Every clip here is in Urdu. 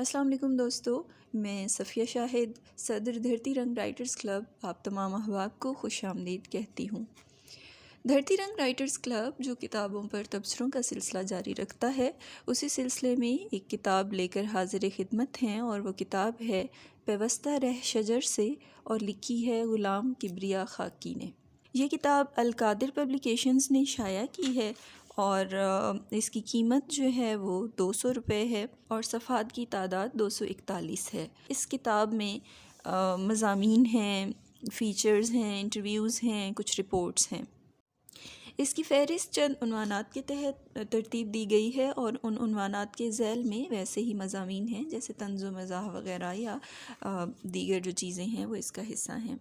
السلام علیکم دوستو، میں صفیہ شاہد، صدر دھرتی رنگ رائٹرز کلب، آپ تمام احباب کو خوش آمدید کہتی ہوں۔ دھرتی رنگ رائٹرز کلب جو کتابوں پر تبصروں کا سلسلہ جاری رکھتا ہے، اسی سلسلے میں ایک کتاب لے کر حاضر خدمت ہیں، اور وہ کتاب ہے پیوستہ رہ شجر سے، اور لکھی ہے غلام کبریا خاکی نے۔ یہ کتاب القادر پبلیکیشنز نے شائع کی ہے، اور اس کی قیمت جو ہے وہ 200 روپے ہے، اور صفحات کی تعداد 241 ہے۔ اس کتاب میں مضامین ہیں، فیچرز ہیں، انٹرویوز ہیں، کچھ رپورٹس ہیں۔ اس کی فہرست چند عنوانات کے تحت ترتیب دی گئی ہے، اور ان عنوانات کے ذیل میں ویسے ہی مضامین ہیں جیسے طنز و مزاح وغیرہ یا دیگر جو چیزیں ہیں وہ اس کا حصہ ہیں۔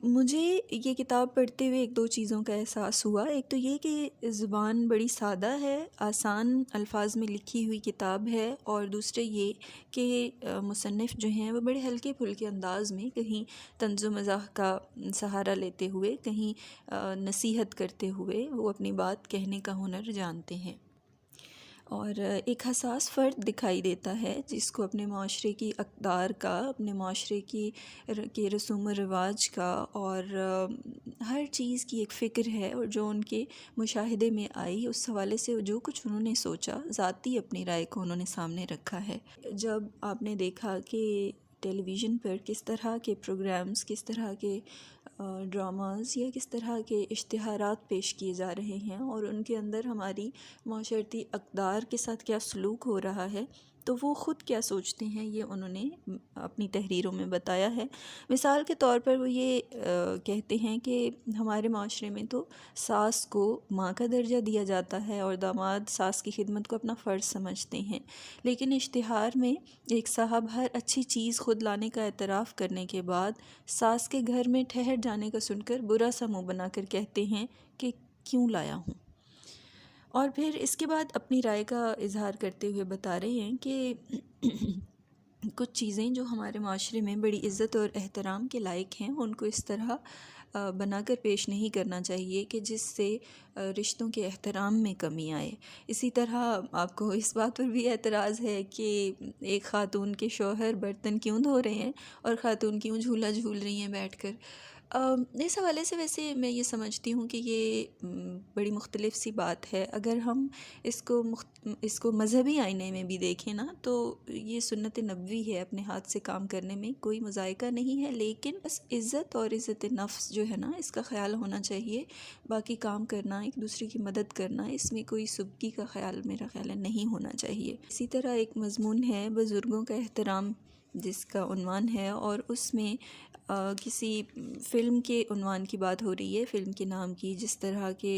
مجھے یہ کتاب پڑھتے ہوئے ایک دو چیزوں کا احساس ہوا۔ ایک تو یہ کہ زبان بڑی سادہ ہے، آسان الفاظ میں لکھی ہوئی کتاب ہے، اور دوسرے یہ کہ مصنف جو ہیں وہ بڑے ہلکے پھلکے انداز میں کہیں طنز و مزاح کا سہارا لیتے ہوئے، کہیں نصیحت کرتے ہوئے وہ اپنی بات کہنے کا ہنر جانتے ہیں، اور ایک حساس فرد دکھائی دیتا ہے جس کو اپنے معاشرے کی اقدار کا، اپنے معاشرے کے رسوم و رواج کا، اور ہر چیز کی ایک فکر ہے، اور جو ان کے مشاہدے میں آئی اس حوالے سے جو کچھ انہوں نے سوچا، ذاتی اپنی رائے کو انہوں نے سامنے رکھا ہے۔ جب آپ نے دیکھا کہ ٹیلی ویژن پر کس طرح کے پروگرامز، کس طرح کے ڈراماز یا کس طرح کے اشتہارات پیش کیے جا رہے ہیں، اور ان کے اندر ہماری معاشرتی اقدار کے ساتھ کیا سلوک ہو رہا ہے، تو وہ خود کیا سوچتے ہیں یہ انہوں نے اپنی تحریروں میں بتایا ہے۔ مثال کے طور پر وہ یہ کہتے ہیں کہ ہمارے معاشرے میں تو ساس کو ماں کا درجہ دیا جاتا ہے، اور داماد ساس کی خدمت کو اپنا فرض سمجھتے ہیں، لیکن اشتہار میں ایک صاحب ہر اچھی چیز خود لانے کا اعتراف کرنے کے بعد ساس کے گھر میں ٹھہر جانے کا سن کر برا سا منہ بنا کر کہتے ہیں کہ کیوں لایا ہوں، اور پھر اس کے بعد اپنی رائے کا اظہار کرتے ہوئے بتا رہے ہیں کہ کچھ چیزیں جو ہمارے معاشرے میں بڑی عزت اور احترام کے لائق ہیں، ان کو اس طرح بنا کر پیش نہیں کرنا چاہیے کہ جس سے رشتوں کے احترام میں کمی آئے۔ اسی طرح آپ کو اس بات پر بھی اعتراض ہے کہ ایک خاتون کے شوہر برتن کیوں دھو رہے ہیں اور خاتون کیوں جھولا جھول رہی ہیں بیٹھ کر۔ اس حوالے سے ویسے میں یہ سمجھتی ہوں کہ یہ بڑی مختلف سی بات ہے۔ اگر ہم اس کو مذہبی آئینے میں بھی دیکھیں نا، تو یہ سنت نبوی ہے، اپنے ہاتھ سے کام کرنے میں کوئی مذائقہ نہیں ہے، لیکن بس عزت اور عزت نفس جو ہے نا اس کا خیال ہونا چاہیے۔ باقی کام کرنا، ایک دوسرے کی مدد کرنا، اس میں کوئی سبکی کا خیال میرا خیال ہے نہیں ہونا چاہیے۔ اسی طرح ایک مضمون ہے بزرگوں کا احترام، جس کا عنوان ہے، اور اس میں کسی فلم کے عنوان کی بات ہو رہی ہے، فلم کے نام کی، جس طرح کے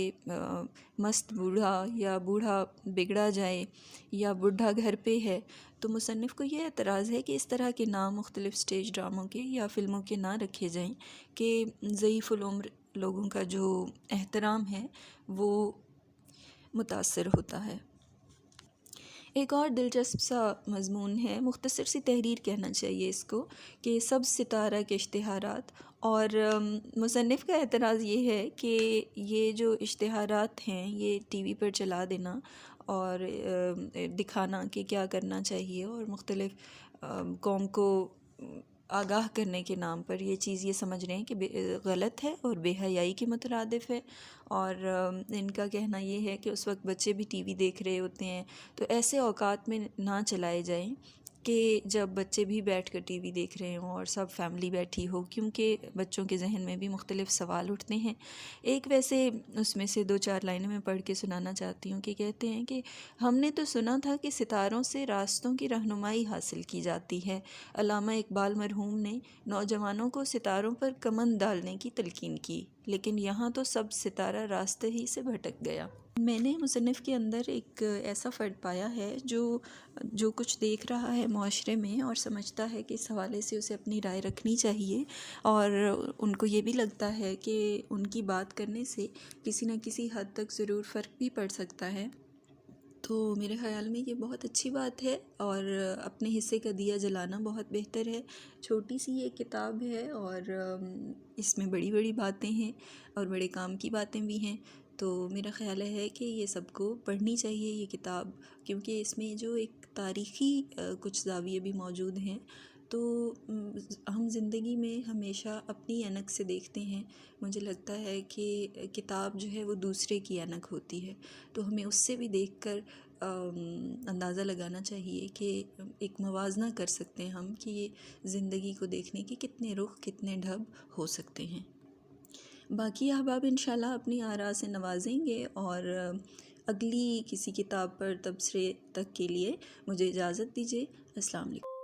مست بوڑھا یا بوڑھا بگڑا جائے یا بوڑھا گھر پہ ہے، تو مصنف کو یہ اعتراض ہے کہ اس طرح کے نام مختلف سٹیج ڈراموں کے یا فلموں کے نہ رکھے جائیں کہ ضعیف العمر لوگوں کا جو احترام ہے وہ متاثر ہوتا ہے۔ ایک اور دلچسپ سا مضمون ہے، مختصر سی تحریر کہنا چاہیے اس کو، کہ سب ستارہ کے اشتہارات، اور مصنف کا اعتراض یہ ہے کہ یہ جو اشتہارات ہیں یہ ٹی وی پر چلا دینا اور دکھانا کہ کیا کرنا چاہیے، اور مختلف قوم کو آگاہ کرنے کے نام پر یہ چیز یہ سمجھ رہے ہیں کہ غلط ہے اور بے حیائی کے مترادف ہے، اور ان کا کہنا یہ ہے کہ اس وقت بچے بھی ٹی وی دیکھ رہے ہوتے ہیں، تو ایسے اوقات میں نہ چلائے جائیں کہ جب بچے بھی بیٹھ کر ٹی وی دیکھ رہے ہوں اور سب فیملی بیٹھی ہو، کیونکہ بچوں کے ذہن میں بھی مختلف سوال اٹھتے ہیں۔ ایک ویسے اس میں سے دو چار لائنیں میں پڑھ کے سنانا چاہتی ہوں کہ کہتے ہیں کہ ہم نے تو سنا تھا کہ ستاروں سے راستوں کی رہنمائی حاصل کی جاتی ہے۔ علامہ اقبال مرحوم نے نوجوانوں کو ستاروں پر کمند ڈالنے کی تلقین کی، لیکن یہاں تو سب ستارہ راستے ہی سے بھٹک گیا۔ میں نے مصنف کے اندر ایک ایسا فرد پایا ہے جو کچھ دیکھ رہا ہے معاشرے میں اور سمجھتا ہے کہ اس حوالے سے اسے اپنی رائے رکھنی چاہیے، اور ان کو یہ بھی لگتا ہے کہ ان کی بات کرنے سے کسی نہ کسی حد تک ضرور فرق بھی پڑ سکتا ہے۔ تو میرے خیال میں یہ بہت اچھی بات ہے، اور اپنے حصے کا دیا جلانا بہت بہتر ہے۔ چھوٹی سی یہ کتاب ہے، اور اس میں بڑی بڑی باتیں ہیں اور بڑے کام کی باتیں بھی ہیں، تو میرا خیال ہے کہ یہ سب کو پڑھنی چاہیے یہ کتاب، کیونکہ اس میں جو ایک تاریخی کچھ زاویے بھی موجود ہیں، تو ہم زندگی میں ہمیشہ اپنی اینک سے دیکھتے ہیں۔ مجھے لگتا ہے کہ کتاب جو ہے وہ دوسرے کی اینک ہوتی ہے، تو ہمیں اس سے بھی دیکھ کر اندازہ لگانا چاہیے کہ ایک موازنہ کر سکتے ہیں ہم کہ یہ زندگی کو دیکھنے کے کتنے رخ، کتنے ڈھب ہو سکتے ہیں۔ باقی احباب انشاءاللہ اپنی آراء سے نوازیں گے، اور اگلی کسی کتاب پر تبصرے تک کے لیے مجھے اجازت دیجیے۔ السلام علیکم۔